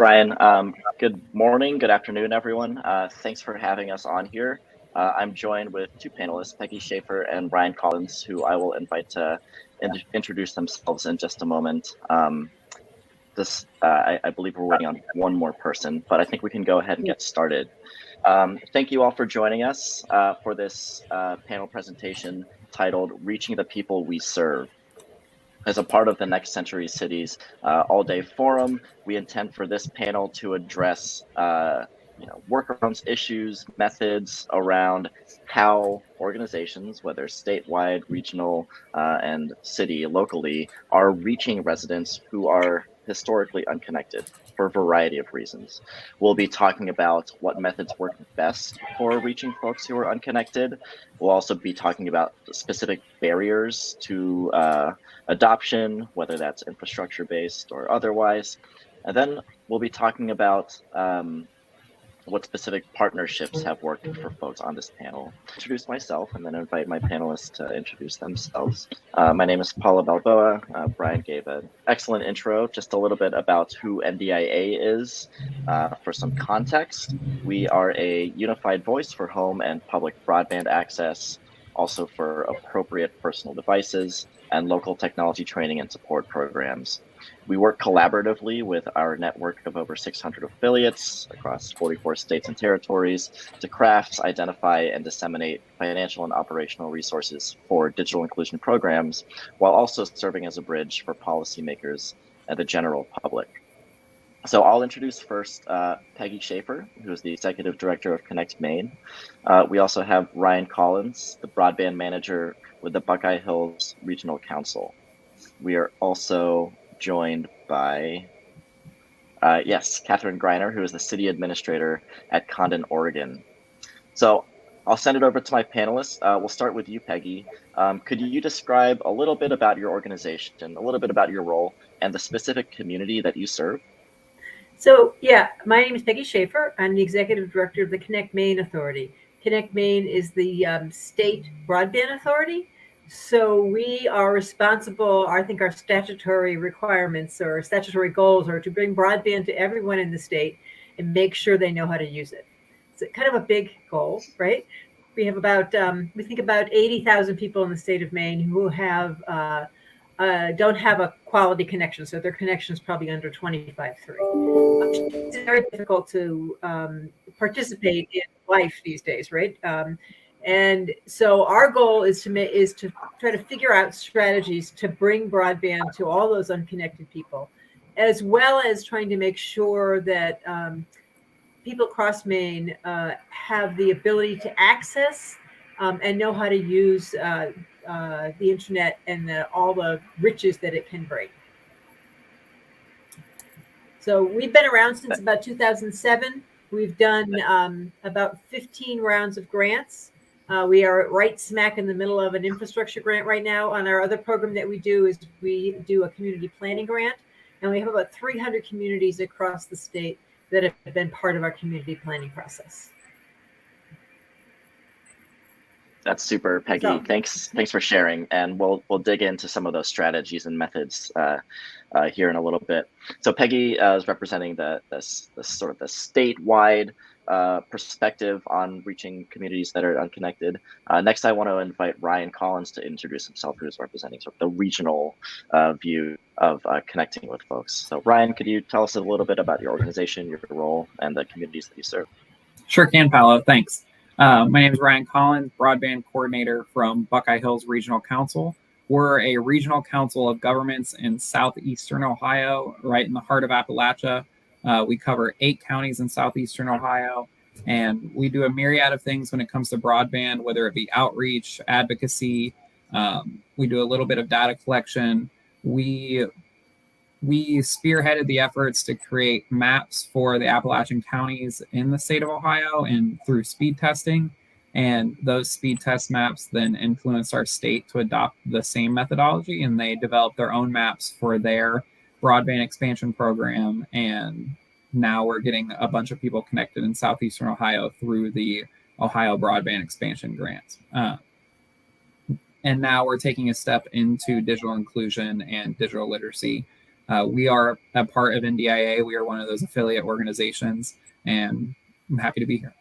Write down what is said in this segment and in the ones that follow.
Brian, good morning, good afternoon, everyone. Thanks for having us on here. I'm joined with two panelists, Peggy Schaffer and Ryan Collins, who I will invite to introduce themselves in just a moment. I believe we're waiting on one more person, but I think we can go ahead and get started. Thank you all for joining us for this panel presentation titled Reaching the People We Serve. As a part of the Next Century Cities all-day forum, we intend for this panel to address workarounds, issues, methods around how organizations, whether statewide, regional, and city, locally, are reaching residents who are historically unconnected for a variety of reasons. We'll be talking about what methods work best for reaching folks who are unconnected. We'll also be talking about specific barriers to adoption, whether that's infrastructure-based or otherwise. And then we'll be talking about what specific partnerships have worked for folks on this panel. Introduce myself and then invite my panelists to introduce themselves. My name is Paolo Balboa. Brian gave an excellent intro, just a little bit about who NDIA is. For some context, we are a unified voice for home and public broadband access, also for appropriate personal devices and local technology training and support programs. We work collaboratively with our network of over 600 affiliates across 44 states and territories to craft, identify, and disseminate financial and operational resources for digital inclusion programs, while also serving as a bridge for policymakers and the general public. So I'll introduce first Peggy Schaffer, who is the Executive Director of Connect Maine. We also have Ryan Collins, the Broadband Manager with the Buckeye Hills Regional Council. We are also joined by, Kathryn Greiner, who is the City Administrator at Condon, Oregon. So I'll send it over to my panelists. We'll start with you, Peggy. Could you describe a little bit about your organization, a little bit about your role, and the specific community that you serve? So, my name is Peggy Schaffer. I'm the Executive Director of the Connect Maine Authority. Connect Maine is the state broadband authority. So we are responsible, I think our statutory requirements or statutory goals are to bring broadband to everyone in the state and make sure they know how to use it. It's kind of a big goal, right? We have about 80,000 people in the state of Maine who have don't have a quality connection. So their connection is probably under 25.3. It's very difficult to participate in life these days, right? And so our goal is to try to figure out strategies to bring broadband to all those unconnected people, as well as trying to make sure that people across Maine have the ability to access and know how to use the internet and all the riches that it can bring. So we've been around since about 2007. We've done about 15 rounds of grants. We are right smack in the middle of an infrastructure grant right now. On our other program that we do a community planning grant, and we have about 300 communities across the state that have been part of our community planning process. That's super, Peggy. So, thanks for sharing, and we'll dig into some of those strategies and methods here in a little bit. So Peggy is representing the sort of the statewide perspective on reaching communities that are unconnected. Next, I want to invite Ryan Collins to introduce himself, who is representing sort of the regional view of connecting with folks. So Ryan, could you tell us a little bit about your organization, your role, and the communities that you serve? Sure can, Paolo. Thanks. My name is Ryan Collins, Broadband Coordinator from Buckeye Hills Regional Council. We're a regional council of governments in southeastern Ohio, right in the heart of Appalachia. We cover 8 counties in southeastern Ohio, and we do a myriad of things when it comes to broadband, whether it be outreach, advocacy. We do a little bit of data collection. We spearheaded the efforts to create maps for the Appalachian counties in the state of Ohio and through speed testing. And those speed test maps then influenced our state to adopt the same methodology, and they developed their own maps for their broadband expansion program. And now we're getting a bunch of people connected in southeastern Ohio through the Ohio Broadband Expansion Grant. And now we're taking a step into digital inclusion and digital literacy. We are a part of NDIA. We are one of those affiliate organizations, and I'm happy to be here.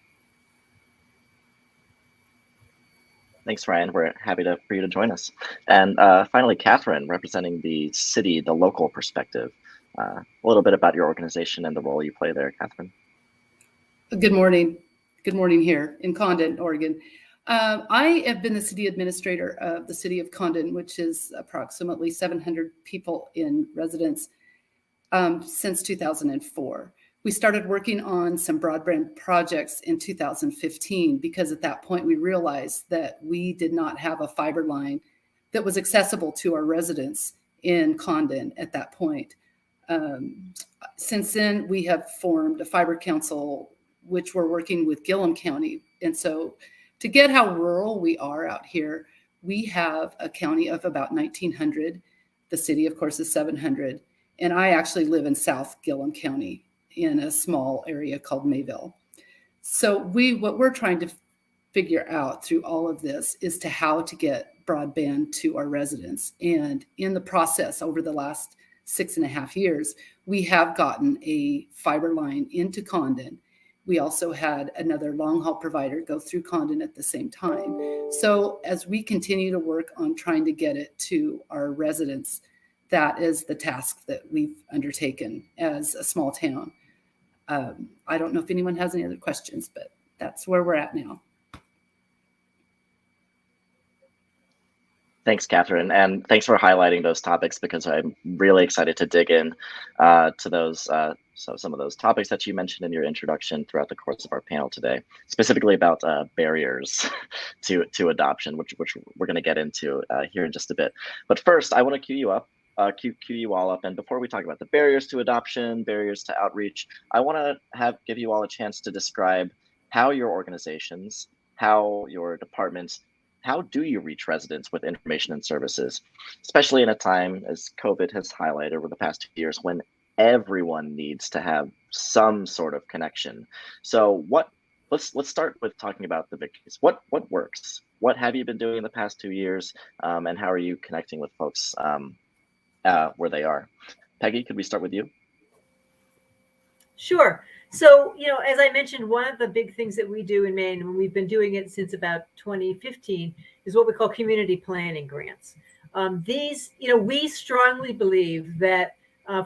Thanks, Ryan. We're happy for you to join us. And finally, Kathryn, representing the city, the local perspective. A little bit about your organization and the role you play there, Kathryn. Good morning. Good morning here in Condon, Oregon. I have been the city administrator of the city of Condon, which is approximately 700 people in residence since 2004. We started working on some broadband projects in 2015 because at that point we realized that we did not have a fiber line that was accessible to our residents in Condon at that point. Since then, we have formed a fiber council, which we're working with Gillum County. And so to get how rural we are out here, we have a county of about 1,900. The city, of course, is 700. And I actually live in South Gillum County in a small area called Mayville. So what we're trying to figure out through all of this is to how to get broadband to our residents. And in the process over the last 6.5 years, we have gotten a fiber line into Condon. We also had another long haul provider go through Condon at the same time. So as we continue to work on trying to get it to our residents, that is the task that we've undertaken as a small town. I don't know if anyone has any other questions, but that's where we're at now. Thanks, Kathryn, and thanks for highlighting those topics because I'm really excited to dig in to those. So some of those topics that you mentioned in your introduction throughout the course of our panel today, specifically about barriers to adoption, which we're going to get into here in just a bit. But first, I want to cue you all up, and before we talk about the barriers to adoption, barriers to outreach, I want to give you all a chance to describe how your organizations, how your departments, how do you reach residents with information and services, especially in a time, as COVID has highlighted over the past 2 years, when everyone needs to have some sort of connection. So let's start with talking about the victories. What works? What have you been doing in the past 2 years? And how are you connecting with folks where they are? Peggy, could we start with you? Sure. So, as I mentioned, one of the big things that we do in Maine, and we've been doing it since about 2015, is what we call community planning grants. These, we strongly believe that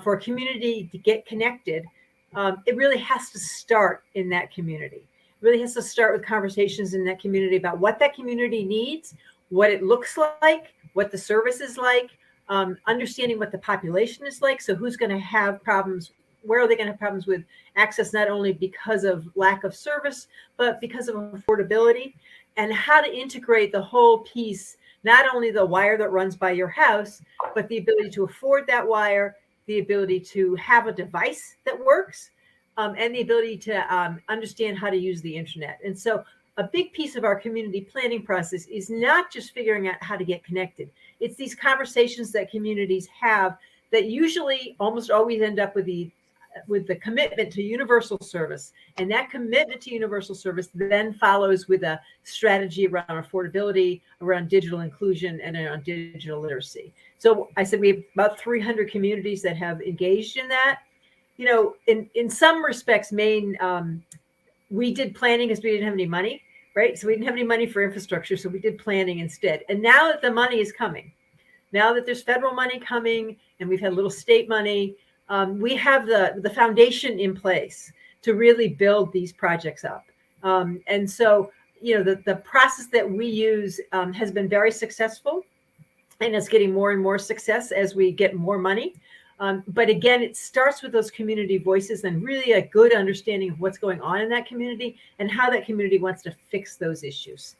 for a community to get connected, it really has to start in that community. It really has to start with conversations in that community about what that community needs, what it looks like, what the service is like, understanding what the population is like. So who's going to have problems? Where are they going to have problems with access, not only because of lack of service, but because of affordability, and how to integrate the whole piece, not only the wire that runs by your house, but the ability to afford that wire, the ability to have a device that works, and the ability to understand how to use the internet. And so a big piece of our community planning process is not just figuring out how to get connected. It's these conversations that communities have that usually almost always end up with the commitment to universal service. And that commitment to universal service then follows with a strategy around affordability, around digital inclusion, and around digital literacy. So I said we have about 300 communities that have engaged in that. In some respects, Maine, we did planning because we didn't have any money, right? So we didn't have any money for infrastructure, so we did planning instead. And now that the money is coming, now that there's federal money coming and we've had a little state money, we have the foundation in place to really build these projects up. And so, the process that we use has been very successful, and it's getting more and more success as we get more money. But again, it starts with those community voices and really a good understanding of what's going on in that community and how that community wants to fix those issues.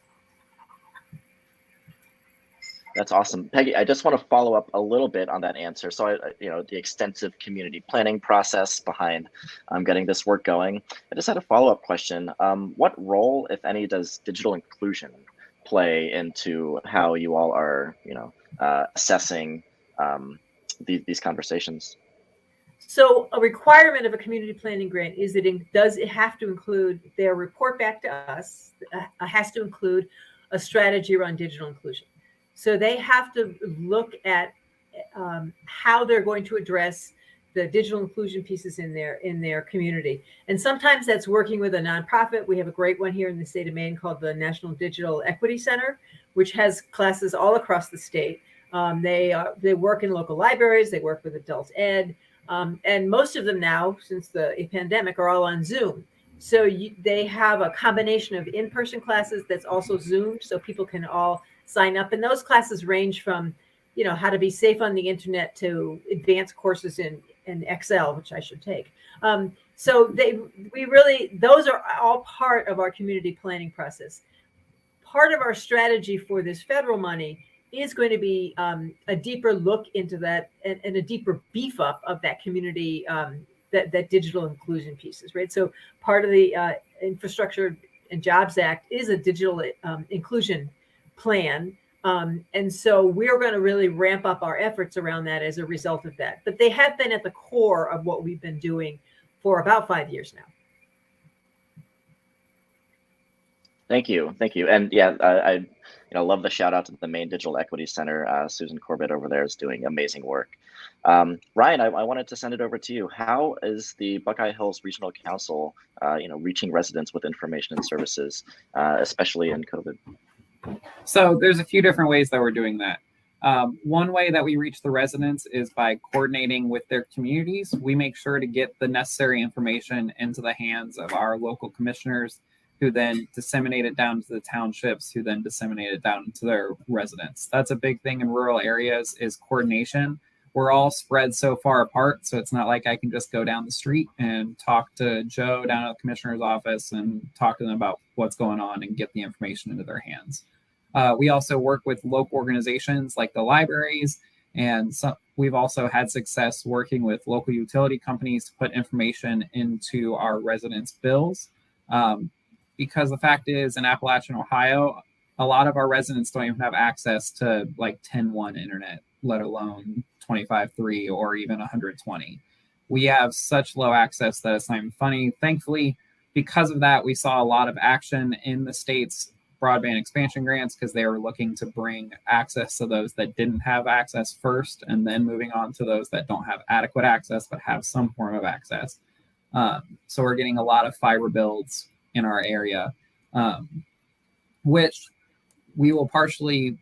That's awesome. Peggy, I just want to follow up a little bit on that answer. So, the extensive community planning process behind getting this work going. I just had a follow-up question. What role, if any, does digital inclusion play into how you all are, assessing these conversations? So a requirement of a community planning grant is that it have to include their report back to us, has to include a strategy around digital inclusion. So they have to look at how they're going to address the digital inclusion pieces in their community. And sometimes that's working with a nonprofit. We have a great one here in the state of Maine called the National Digital Equity Center, which has classes all across the state. They work in local libraries, they work with adult ed, and most of them now, since the pandemic, are all on Zoom. So they have a combination of in-person classes that's also Zoomed, so people can all sign up. And those classes range from, how to be safe on the internet to advanced courses in Excel, which I should take. So those are all part of our community planning process. Part of our strategy for this federal money is going to be a deeper look into that and a deeper beef up of that community, that digital inclusion pieces, right? So part of the Infrastructure and Jobs Act is a digital inclusion plan. And so we're going to really ramp up our efforts around that as a result of that. But they have been at the core of what we've been doing for about 5 years now. Thank you. And yeah, I love the shout out to the Maine Digital Equity Center. Susan Corbett over there is doing amazing work. Ryan, I wanted to send it over to you. How is the Buckeye Hills Regional Council, reaching residents with information and services, especially in COVID? So there's a few different ways that we're doing that. One way that we reach the residents is by coordinating with their communities. We make sure to get the necessary information into the hands of our local commissioners, who then disseminate it down to the townships, who then disseminate it down to their residents. That's a big thing in rural areas, is coordination. We're all spread so far apart, so it's not like I can just go down the street and talk to Joe down at the commissioner's office and talk to them about what's going on and get the information into their hands. We also work with local organizations like the libraries, and we've also had success working with local utility companies to put information into our residents' bills. Because the fact is, in Appalachian, Ohio, a lot of our residents don't even have access to like 10.1 internet, let alone 25.3 or even 120. We have such low access that it's not even funny. Thankfully, because of that, we saw a lot of action in the state's broadband expansion grants, because they were looking to bring access to those that didn't have access first, and then moving on to those that don't have adequate access but have some form of access. So we're getting a lot of fiber builds in our area, which we will partially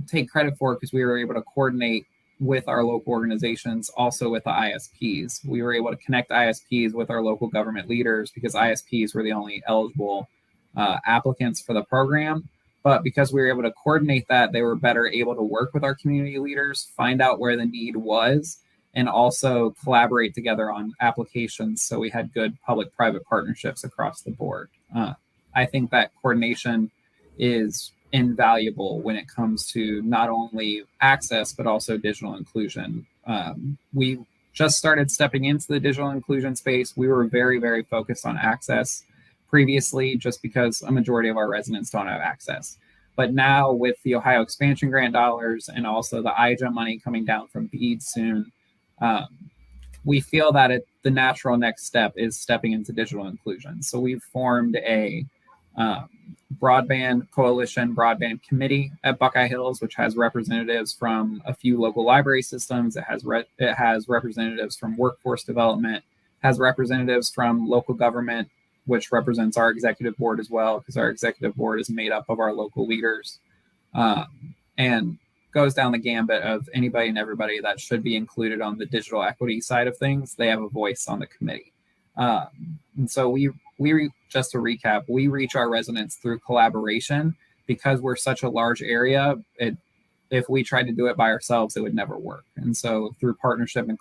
take credit for because we were able to coordinate with our local organizations, also with the ISPs. We were able to connect ISPs with our local government leaders because ISPs were the only eligible applicants for the program. But because we were able to coordinate that, they were better able to work with our community leaders, find out where the need was, and also collaborate together on applications. So we had good public-private partnerships across the board. I think that coordination is invaluable when it comes to not only access, but also digital inclusion. We just started stepping into the digital inclusion space. We were very, very focused on access previously, just because a majority of our residents don't have access. But now with the Ohio expansion grant dollars and also the IJA money coming down from BEAD soon, we feel that the natural next step is stepping into digital inclusion. So we've formed a broadband coalition, broadband committee at Buckeye Hills, which has representatives from a few local library systems. It has representatives from workforce development, has representatives from local government, which represents our executive board as well, because our executive board is made up of our local leaders, and goes down the gambit of anybody and everybody that should be included on the digital equity side of things. They have a voice on the committee. And so we just to recap, we reach our residents through collaboration because we're such a large area. If we tried to do it by ourselves, it would never work. And so through partnership and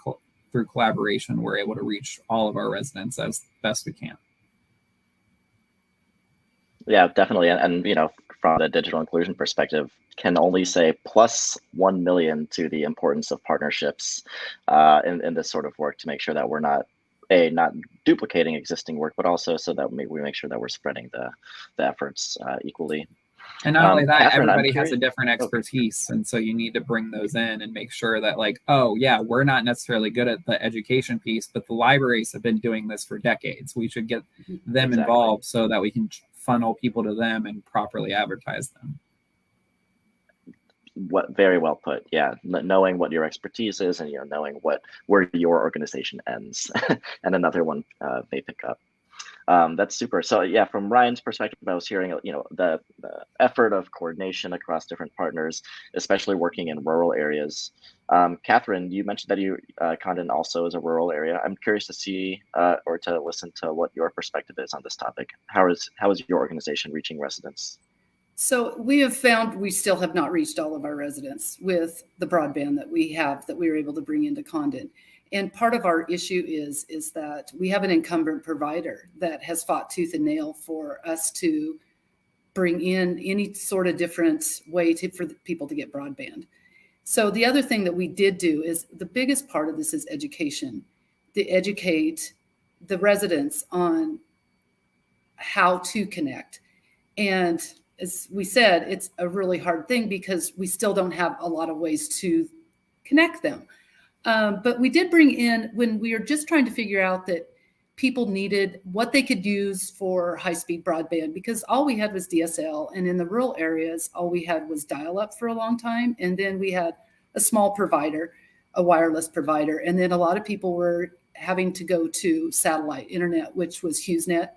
through collaboration, we're able to reach all of our residents as best we can. Yeah, definitely. And from the digital inclusion perspective, can only say plus 1 million to the importance of partnerships in this sort of work, to make sure that we're not duplicating existing work, but also so that we make sure that we're spreading the efforts equally. And not only that, Kathryn, everybody has a different expertise. And so you need to bring those in and make sure that, like, oh yeah, we're not necessarily good at the education piece, but the libraries have been doing this for decades. We should get them involved so that we can funnel people to them and properly advertise them. What very well put. Yeah, knowing what your expertise is, and knowing where your organization ends, and another one may pick up. That's super. So yeah, from Ryan's perspective, I was hearing the effort of coordination across different partners, especially working in rural areas. Kathryn, you mentioned that Condon also is a rural area. I'm curious to see or to listen to what your perspective is on this topic. How is your organization reaching residents? So we have found we still have not reached all of our residents with the broadband that we were able to bring into Condon. And part of our issue is that we have an incumbent provider that has fought tooth and nail for us to bring in any sort of different way for people to get broadband. So the other thing that we did do is the biggest part of this is education, to educate the residents on how to connect. And as we said, it's a really hard thing because we still don't have a lot of ways to connect them. But we did bring in, when we were just trying to figure out that people needed what they could use for high-speed broadband, because all we had was DSL, and in the rural areas, all we had was dial-up for a long time. And then we had a small provider, a wireless provider. And then a lot of people were having to go to satellite internet, which was HughesNet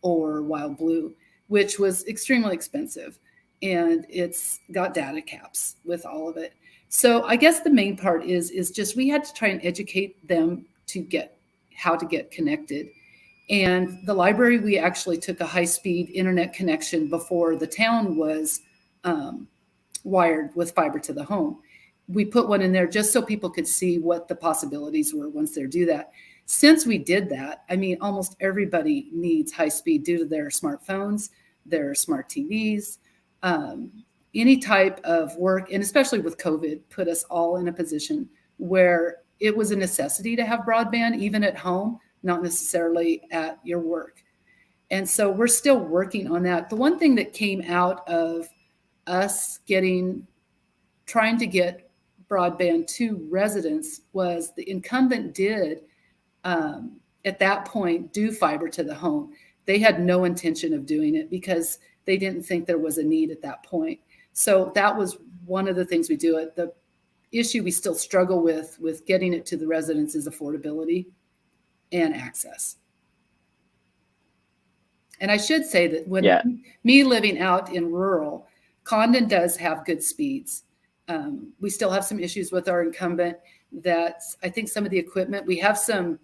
or Wild Blue, which was extremely expensive, and it's got data caps with all of it. So I guess the main part is just we had to try and educate them to get how to get connected. And the library, we actually took a high-speed internet connection before the town was wired with fiber to the home. We put one in there just so people could see what the possibilities were once they do that. Since we did that, I mean, almost everybody needs high speed due to their smartphones, their smart TVs, any type of work, and especially with COVID, put us all in a position where it was a necessity to have broadband, even at home, not necessarily at your work. And so we're still working on that. The one thing that came out of us trying to get broadband to residents was the incumbent did at that point do fiber to the home. They had no intention of doing it because they didn't think there was a need at that point. So that was one of the things we do. The issue we still struggle with getting it to the residents is affordability and access. And I should say that when me living out in rural, Condon does have good speeds. We still have some issues with our incumbent that I think some of the equipment, we have some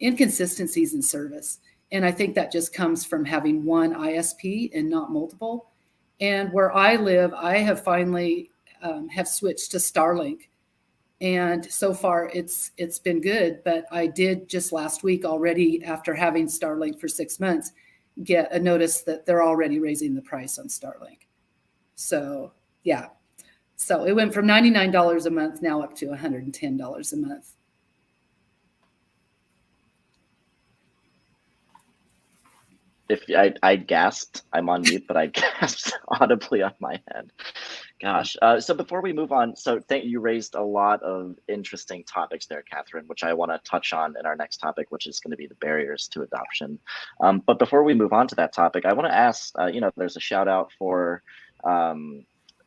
inconsistencies in service. And I think that just comes from having one ISP and not multiple. And where I live, I have finally have switched to Starlink. And so far it's been good, but I did just last week already, after having Starlink for 6 months, get a notice that they're already raising the price on Starlink. So yeah. So it went from $99 a month now up to $110 a month. If I gasped, I'm on mute, but I gasped audibly on my end. Gosh. So before we move on, so you raised a lot of interesting topics there, Kathryn, which I want to touch on in our next topic, which is going to be the barriers to adoption. But before we move on to that topic, I want to ask, there's a shout out for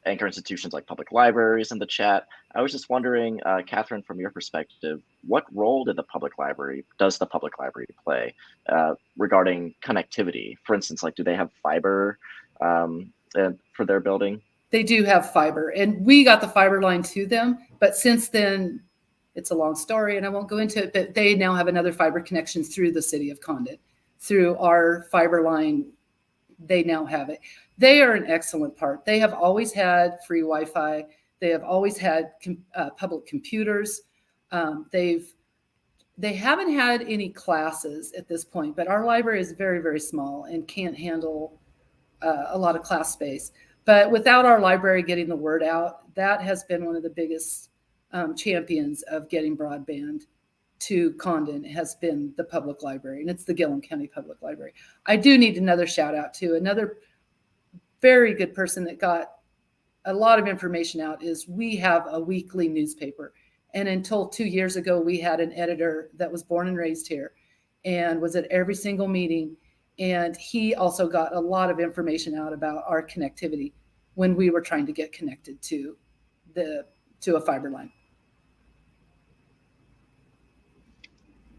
anchor institutions like public libraries in the chat. I was just wondering, Kathryn, from your perspective, what role does the public library play regarding connectivity? For instance, like, do they have fiber for their building? They do have fiber, and we got the fiber line to them. But since then, it's a long story, and I won't go into it, but they now have another fiber connection through the city of Condon. Through our fiber line, they now have it. They are an excellent part. They have always had free Wi-Fi. They have always had public computers. They haven't had any classes at this point, but our library is very, very small and can't handle a lot of class space. But without our library getting the word out, that has been one of the biggest champions of getting broadband to Condon has been the public library, and it's the Gillum County Public Library. I do need another shout out to another very good person that got a lot of information out. Is we have a weekly newspaper, and until 2 years ago, we had an editor that was born and raised here and was at every single meeting. And he also got a lot of information out about our connectivity when we were trying to get connected to to a fiber line.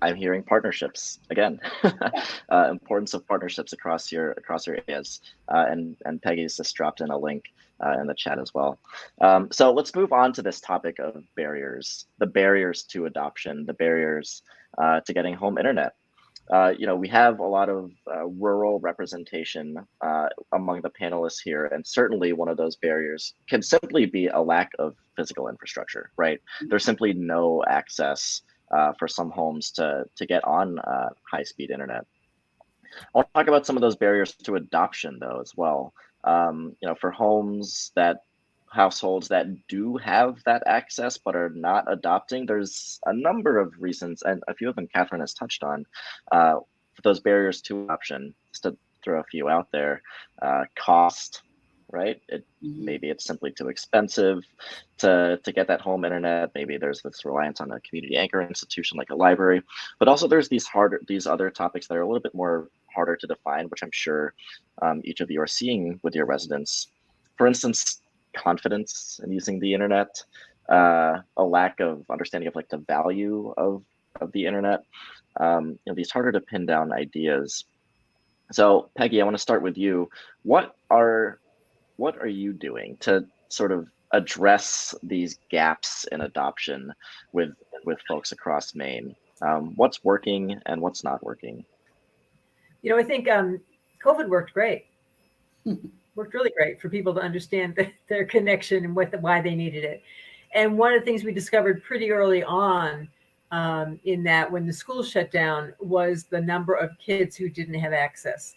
I'm hearing partnerships again. Importance of partnerships across your areas, and Peggy's just dropped in a link in the chat as well. So let's move on to this topic of barriers, the barriers to adoption, the barriers to getting home internet. We have a lot of rural representation among the panelists here, and certainly one of those barriers can simply be a lack of physical infrastructure, right? There's simply no access for some homes to get on high-speed internet. I want to talk about some of those barriers to adoption, though, as well. For households that do have that access but are not adopting, there's a number of reasons, and a few of them Kathryn has touched on, for those barriers to adoption. Just to throw a few out there, cost, right? Maybe it's simply too expensive to get that home internet. Maybe there's this reliance on a community anchor institution like a library, but also there's these other topics that are a little bit more harder to define, which I'm sure each of you are seeing with your residents. For instance, confidence in using the internet, a lack of understanding of like the value of the internet, these harder to pin down ideas. So Peggy, I want to start with you. What are you doing to sort of address these gaps in adoption with folks across Maine? What's working and what's not working? I think COVID worked great. Worked really great for people to understand their connection and why they needed it. And one of the things we discovered pretty early on in that when the schools shut down was the number of kids who didn't have access.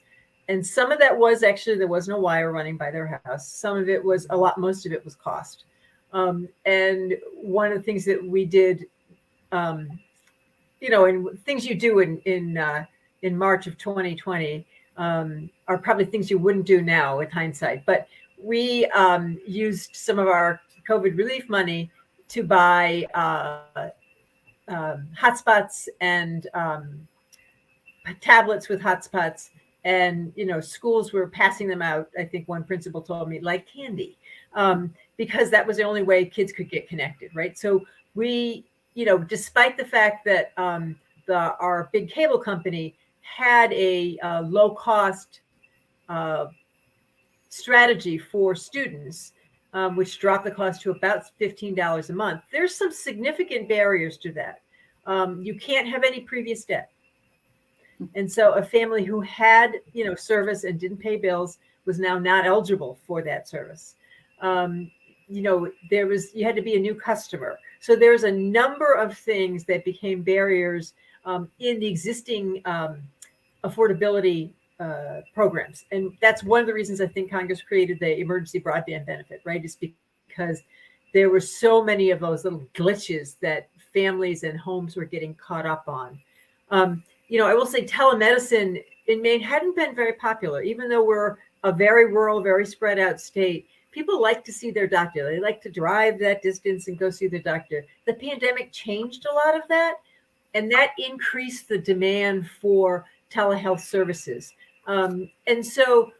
And some of that was actually there was no wire running by their house. Some of it was most of it was cost. And one of the things that we did, and things you do in March of 2020 are probably things you wouldn't do now with hindsight. But we used some of our COVID relief money to buy hotspots and tablets with hotspots. And, schools were passing them out. I think one principal told me like candy, because that was the only way kids could get connected. Right. So we, despite the fact that our big cable company had a low cost strategy for students, which dropped the cost to about $15 a month. There's some significant barriers to that. You can't have any previous debt. And so a family who had, service and didn't pay bills was now not eligible for that service. You had to be a new customer. So there's a number of things that became barriers in the existing affordability programs. And that's one of the reasons I think Congress created the emergency broadband benefit, right? Is because there were so many of those little glitches that families and homes were getting caught up on. I will say telemedicine in Maine hadn't been very popular, even though we're a very rural, very spread out state. People like to see their doctor. They like to drive that distance and go see their doctor. The pandemic changed a lot of that, and that increased the demand for telehealth services. And so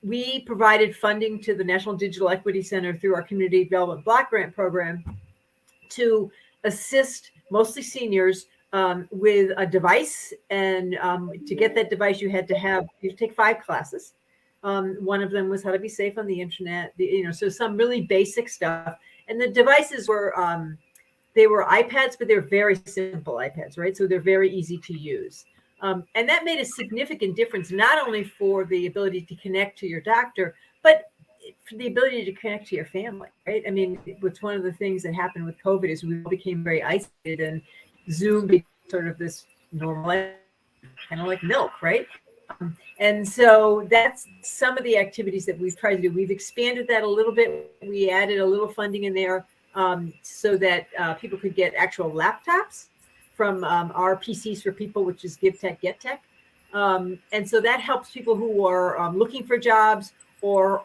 we provided funding to the National Digital Equity Center through our Community Development Block Grant program to assist mostly seniors with a device. And to get that device, you had to take 5 classes. One of them was how to be safe on the internet, so some really basic stuff. And the devices were, they were iPads, but they're very simple iPads, right? So they're very easy to use. And that made a significant difference, not only for the ability to connect to your doctor, but for the ability to connect to your family, right? I mean, what's one of the things that happened with COVID is we all became very isolated, and Zoom became sort of this normal, kind of like milk, right? And so that's some of the activities that we've tried to do. We've expanded that a little bit. We added a little funding in there so that people could get actual laptops from our PCs for People, which is Give Tech, Get Tech. And so that helps people who are looking for jobs or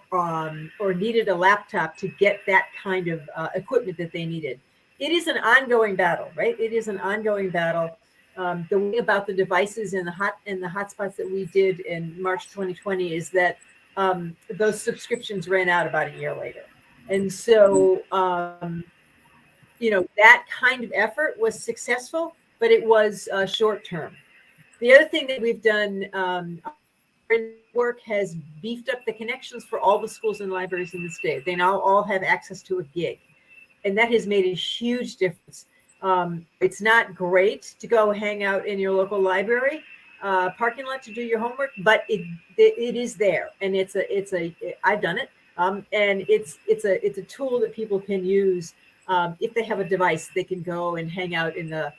needed a laptop to get that kind of equipment that they needed. It is an ongoing battle, right? It is an ongoing battle. The way about the devices and the hotspots that we did in March 2020 is that those subscriptions ran out about a year later. And so, that kind of effort was successful, but it was short term. The other thing that we've done, our network has beefed up the connections for all the schools and libraries in the state. They now all have access to a gig, and that has made a huge difference. It's not great to go hang out in your local library parking lot to do your homework, but it is there, and I've done it, and it's a tool that people can use if they have a device. They can go and hang out in the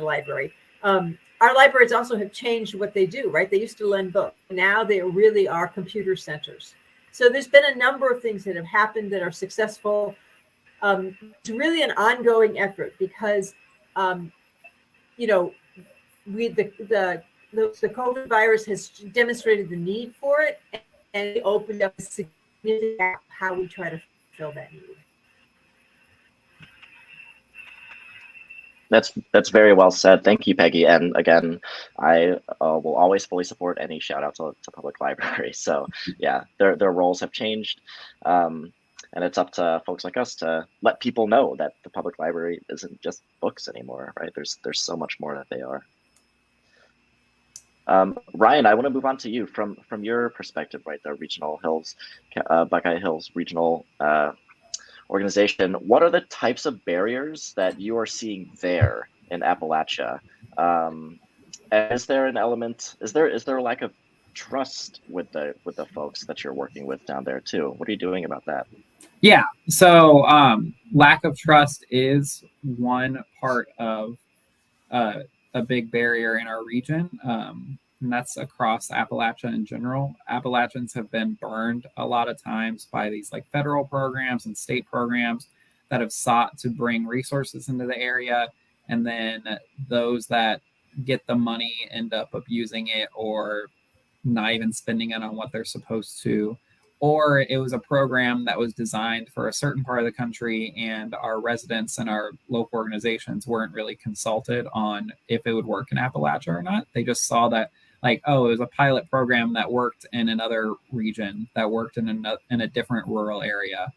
library. Our libraries also have changed what they do, right? They used to lend books. Now they really are computer centers. So there's been a number of things that have happened that are successful. It's really an ongoing effort because, the COVID virus has demonstrated the need for it, and it opened up a significant gap how we try to fill that need. That's very well said. Thank you, Peggy. And again, I will always fully support any shout out to public libraries. So yeah, their roles have changed. And it's up to folks like us to let people know that the public library isn't just books anymore, right? There's so much more that they are. Ryan, I want to move on to you from your perspective, right? The Regional Hills, Buckeye Hills Regional organization. What are the types of barriers that you are seeing there in Appalachia? Is there an element? Is there a lack of trust with the folks that you're working with down there too? What are you doing about that? Yeah, so lack of trust is one part of a big barrier in our region, and that's across Appalachia in general. Appalachians have been burned a lot of times by these like federal programs and state programs that have sought to bring resources into the area, and then those that get the money end up abusing it or not even spending it on what they're supposed to. Or it was a program that was designed for a certain part of the country, and our residents and our local organizations weren't really consulted on if it would work in Appalachia or not. They just saw that, like, oh, it was a pilot program that worked in another region, that worked in a different rural area,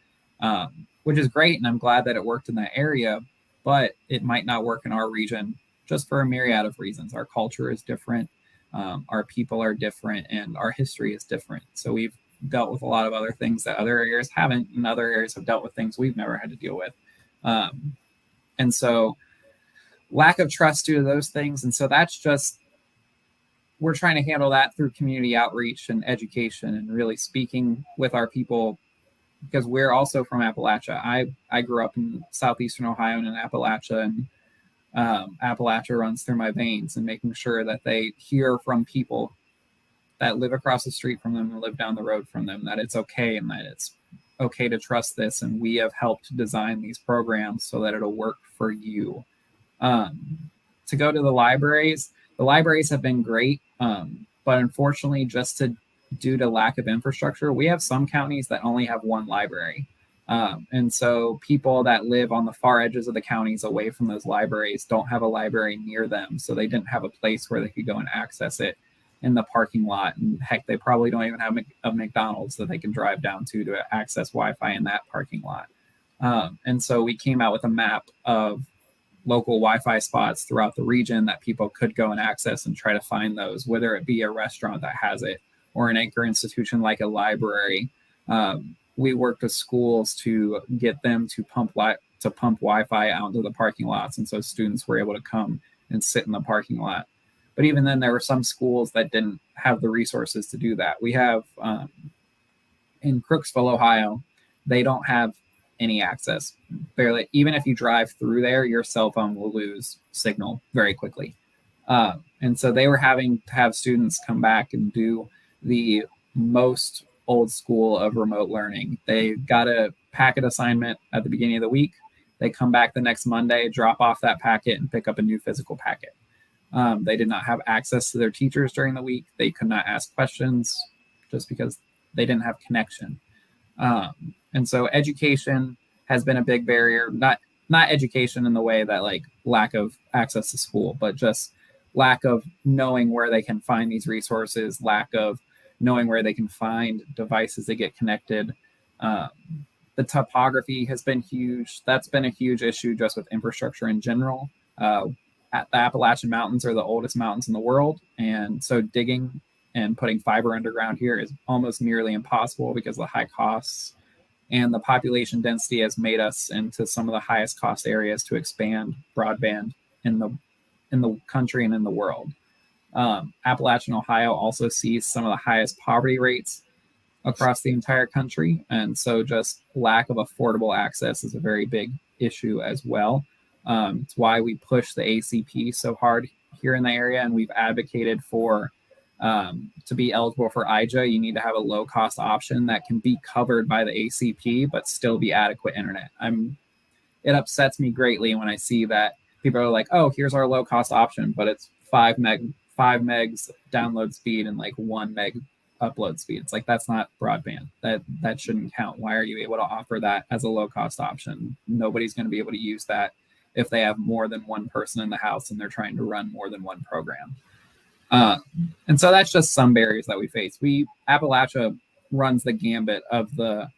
which is great, and I'm glad that it worked in that area, but it might not work in our region just for a myriad of reasons. Our culture is different, our people are different, and our history is different. So we've dealt with a lot of other things that other areas haven't, and other areas have dealt with things we've never had to deal with. And so lack of trust due to those things. And so that's just, we're trying to handle that through community outreach and education and really speaking with our people, because we're also from Appalachia. I grew up in southeastern Ohio and in Appalachia, and Appalachia runs through my veins, and making sure that they hear from people that live across the street from them and live down the road from them, that it's okay and that it's okay to trust this. And we have helped design these programs so that it'll work for you. To go to the libraries have been great. But unfortunately, due to lack of infrastructure, we have some counties that only have one library. And so people that live on the far edges of the counties away from those libraries don't have a library near them. So they didn't have a place where they could go and access it in the parking lot. And heck, they probably don't even have a McDonald's that they can drive down to access Wi-Fi in that parking lot. And so we came out with a map of local Wi-Fi spots throughout the region that people could go and access and try to find those, whether it be a restaurant that has it or an anchor institution like a library. We worked with schools to get them to pump Wi-Fi out into the parking lots. And so students were able to come and sit in the parking lot. But even then, there were some schools that didn't have the resources to do that. We have in Crooksville, Ohio, they don't have any access. Barely, even if you drive through there, your cell phone will lose signal very quickly. And so they were having to have students come back and do the most old school of remote learning. They got a packet assignment at the beginning of the week. They come back the next Monday, drop off that packet, and pick up a new physical packet. They did not have access to their teachers during the week. They could not ask questions just because they didn't have connection. And so education has been a big barrier, not education in the way that like lack of access to school, but just lack of knowing where they can find these resources, lack of knowing where they can find devices that get connected. The The topography has been huge. That's been a huge issue just with infrastructure in general. The Appalachian Mountains are the oldest mountains in the world. And so digging and putting fiber underground here is almost nearly impossible because of the high costs. And the population density has made us into some of the highest cost areas to expand broadband in the country and in the world. Appalachian Ohio also sees some of the highest poverty rates across the entire country. And so just lack of affordable access is a very big issue as well. It's why we push the ACP so hard here in the area. And we've advocated for, to be eligible for IJA, you need to have a low cost option that can be covered by the ACP, but still be adequate internet. It upsets me greatly when I see that people are like, oh, here's our low cost option, but it's 5 megs download speed and like 1 meg upload speed. It's like, that's not broadband. That shouldn't count. Why are you able to offer that as a low cost option? Nobody's going to be able to use that if they have more than one person in the house and they're trying to run more than one program. And so that's just some barriers that we face. Appalachia runs the gambit of the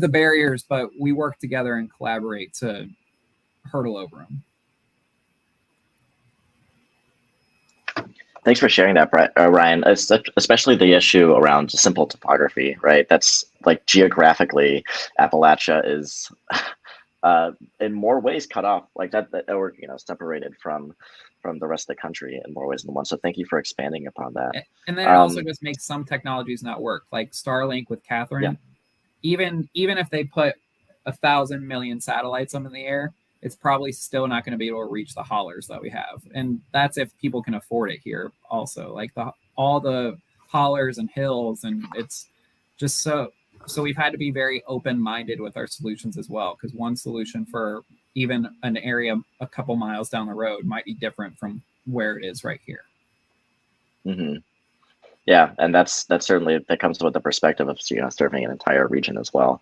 barriers, but we work together and collaborate to hurdle over them. Thanks for sharing that, Ryan, especially the issue around simple topography, right? That's like geographically, Appalachia is in more ways cut off like that or, separated from the rest of the country in more ways than one. So thank you for expanding upon that. And then it also just makes some technologies not work, like Starlink with Kathryn. Yeah. Even if they put 1,000 million satellites up in the air, it's probably still not going to be able to reach the hollers that we have. And that's if people can afford it here also, like all the hollers and hills. And it's just so we've had to be very open-minded with our solutions as well, because one solution for even an area a couple miles down the road might be different from where it is right here. Mm-hmm. Yeah, and that's certainly, that comes with the perspective of serving an entire region as well.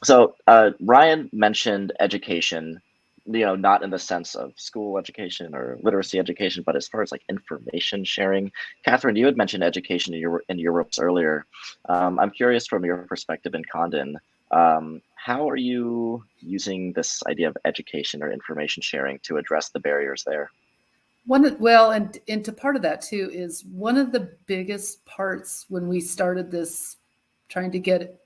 So Ryan mentioned education, not in the sense of school education or literacy education, but as far as like information sharing. Kathryn, you had mentioned education in your remarks earlier. I'm curious from your perspective in Condon, how are you using this idea of education or information sharing to address the barriers there? And to part of that too is one of the biggest parts when we started this, trying to get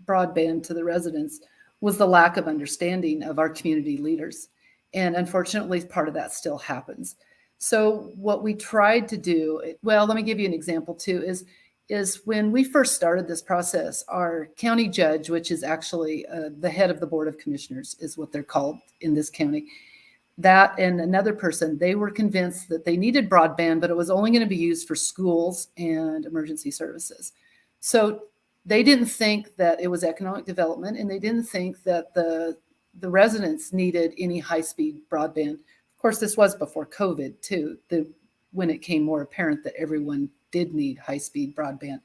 broadband to the residents, was the lack of understanding of our community leaders. And unfortunately, part of that still happens. So what we tried to do, well, let me give you an example too, is when we first started this process, our county judge, which is actually the head of the Board of Commissioners, is what they're called in this county, that and another person, they were convinced that they needed broadband, but it was only going to be used for schools and emergency services. So they didn't think that it was economic development, and they didn't think that the residents needed any high-speed broadband. Of course, this was before COVID too, when it became more apparent that everyone did need high-speed broadband.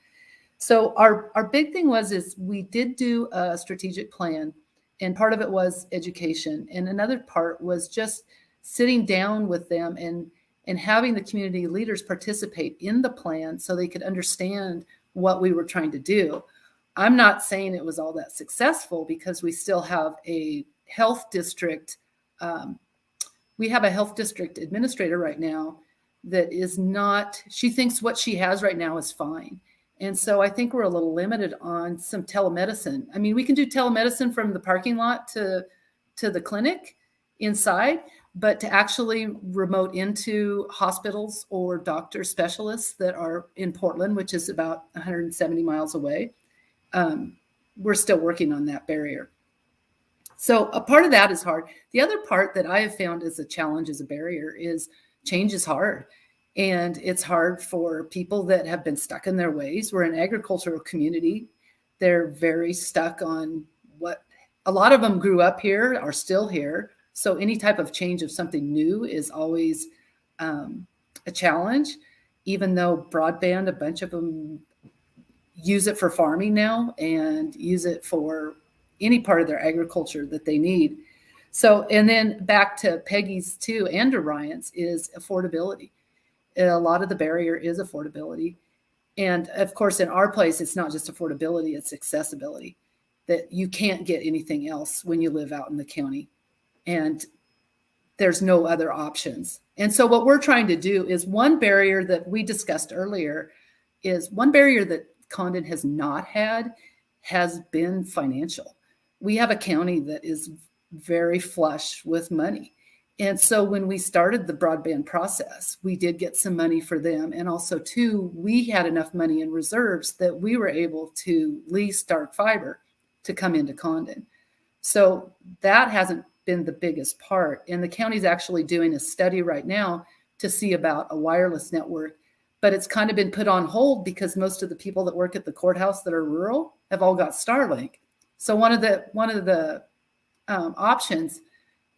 So our big thing is we did do a strategic plan, and part of it was education, and another part was just sitting down with them and having the community leaders participate in the plan so they could understand what we were trying to do. I'm not saying it was all that successful, because we still have a health district. We have a health district administrator right now that is not, she thinks what she has right now is fine. And so I think we're a little limited on some telemedicine. I mean, we can do telemedicine from the parking lot to the clinic inside, but to actually remote into hospitals or doctor specialists that are in Portland, which is about 170 miles away, we're still working on that barrier. So a part of that is hard. The other part that I have found as a challenge, as a barrier, is change is hard. And it's hard for people that have been stuck in their ways. We're an agricultural community. They're very stuck on what a lot of them grew up here, are still here. So any type of change of something new is always a challenge, even though broadband, a bunch of them use it for farming now and use it for any part of their agriculture that they need. So, and then back to Peggy's too, and to Ryan's, is affordability. A lot of the barrier is affordability. And of course, in our place, it's not just affordability, it's accessibility. that you can't get anything else when you live out in the county. And there's no other options. And so what we're trying to do is one barrier that we discussed earlier is one barrier that Condon has not had has been financial. We have a county that is very flush with money. And so when we started the broadband process, we did get some money for them. And also too, we had enough money in reserves that we were able to lease dark fiber to come into Condon. So that hasn't been the biggest part. And the county's actually doing a study right now to see about a wireless network, but it's kind of been put on hold because most of the people that work at the courthouse that are rural have all got Starlink. So one of the options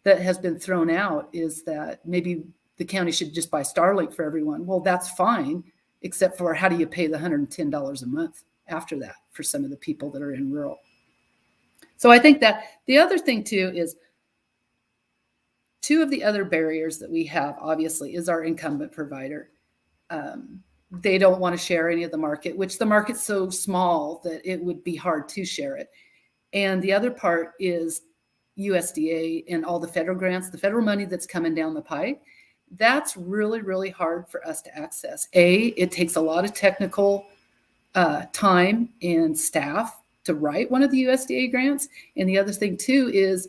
that has been thrown out is that maybe the county should just buy Starlink for everyone. Well, that's fine, except for how do you pay the $110 a month after that for some of the people that are in rural? So I think that the other thing too is two of the other barriers that we have, obviously, is our incumbent provider. They don't want to share any of the market, which the market's so small that it would be hard to share it. And the other part is USDA and all the federal grants, the federal money that's coming down the pipe. That's really, really hard for us to access. It takes a lot of technical time and staff to write one of the USDA grants. And the other thing too is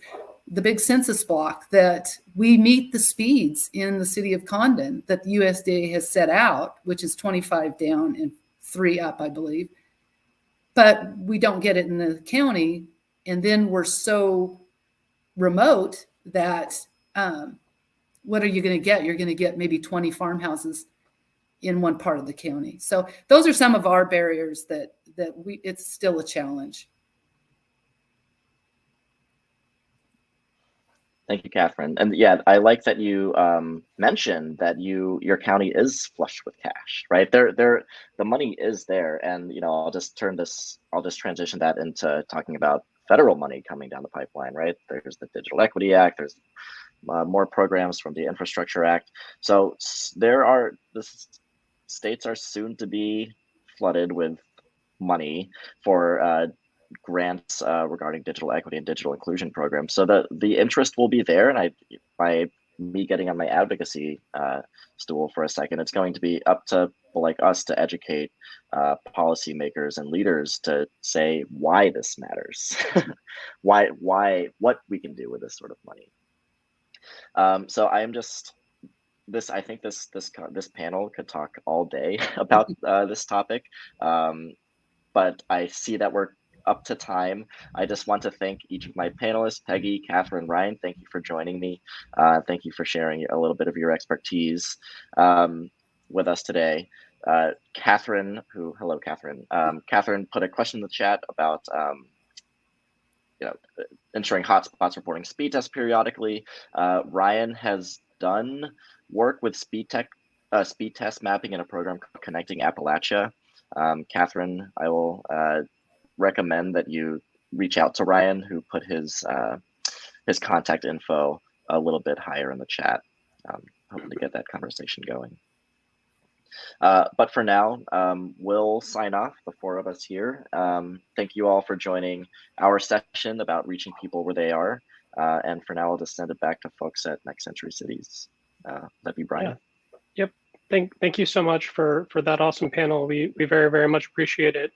the big census block that we meet the speeds in the city of Condon that the USDA has set out, which is 25 down and 3 up, I believe. But we don't get it in the county. And then we're so remote that what are you going to get? You're going to get maybe 20 farmhouses in one part of the county. So those are some of our barriers that it's still a challenge. Thank you, Kathryn. And yeah, I like that you mentioned that your county is flush with cash, right? The money is there, and I'll just transition that into talking about federal money coming down the pipeline, right? There's the Digital Equity Act. There's more programs from the Infrastructure Act. So the states are soon to be flooded with money for grants regarding digital equity and digital inclusion programs. So the interest will be there, and by me getting on my advocacy stool for a second, it's going to be up to people like us to educate policymakers and leaders to say why this matters, why what we can do with this sort of money. So I am just I think this panel could talk all day about this topic, but I see that we're up to time. I just want to thank each of my panelists, Peggy, Kathryn, Ryan. Thank you for joining me. Thank you for sharing a little bit of your expertise with us today. Kathryn, hello, Kathryn. Kathryn put a question in the chat about ensuring hotspots reporting speed tests periodically. Ryan has done work with speed test mapping in a program called Connecting Appalachia. Kathryn, I will recommend that you reach out to Ryan, who put his contact info a little bit higher in the chat. Hoping to get that conversation going. But for now, we'll sign off, the 4 of us here. Thank you all for joining our session about reaching people where they are. And for now, I'll just send it back to folks at Next Century Cities. That'd be Brian. Yeah. Yep. Thank you so much for that awesome panel. We very, very much appreciate it.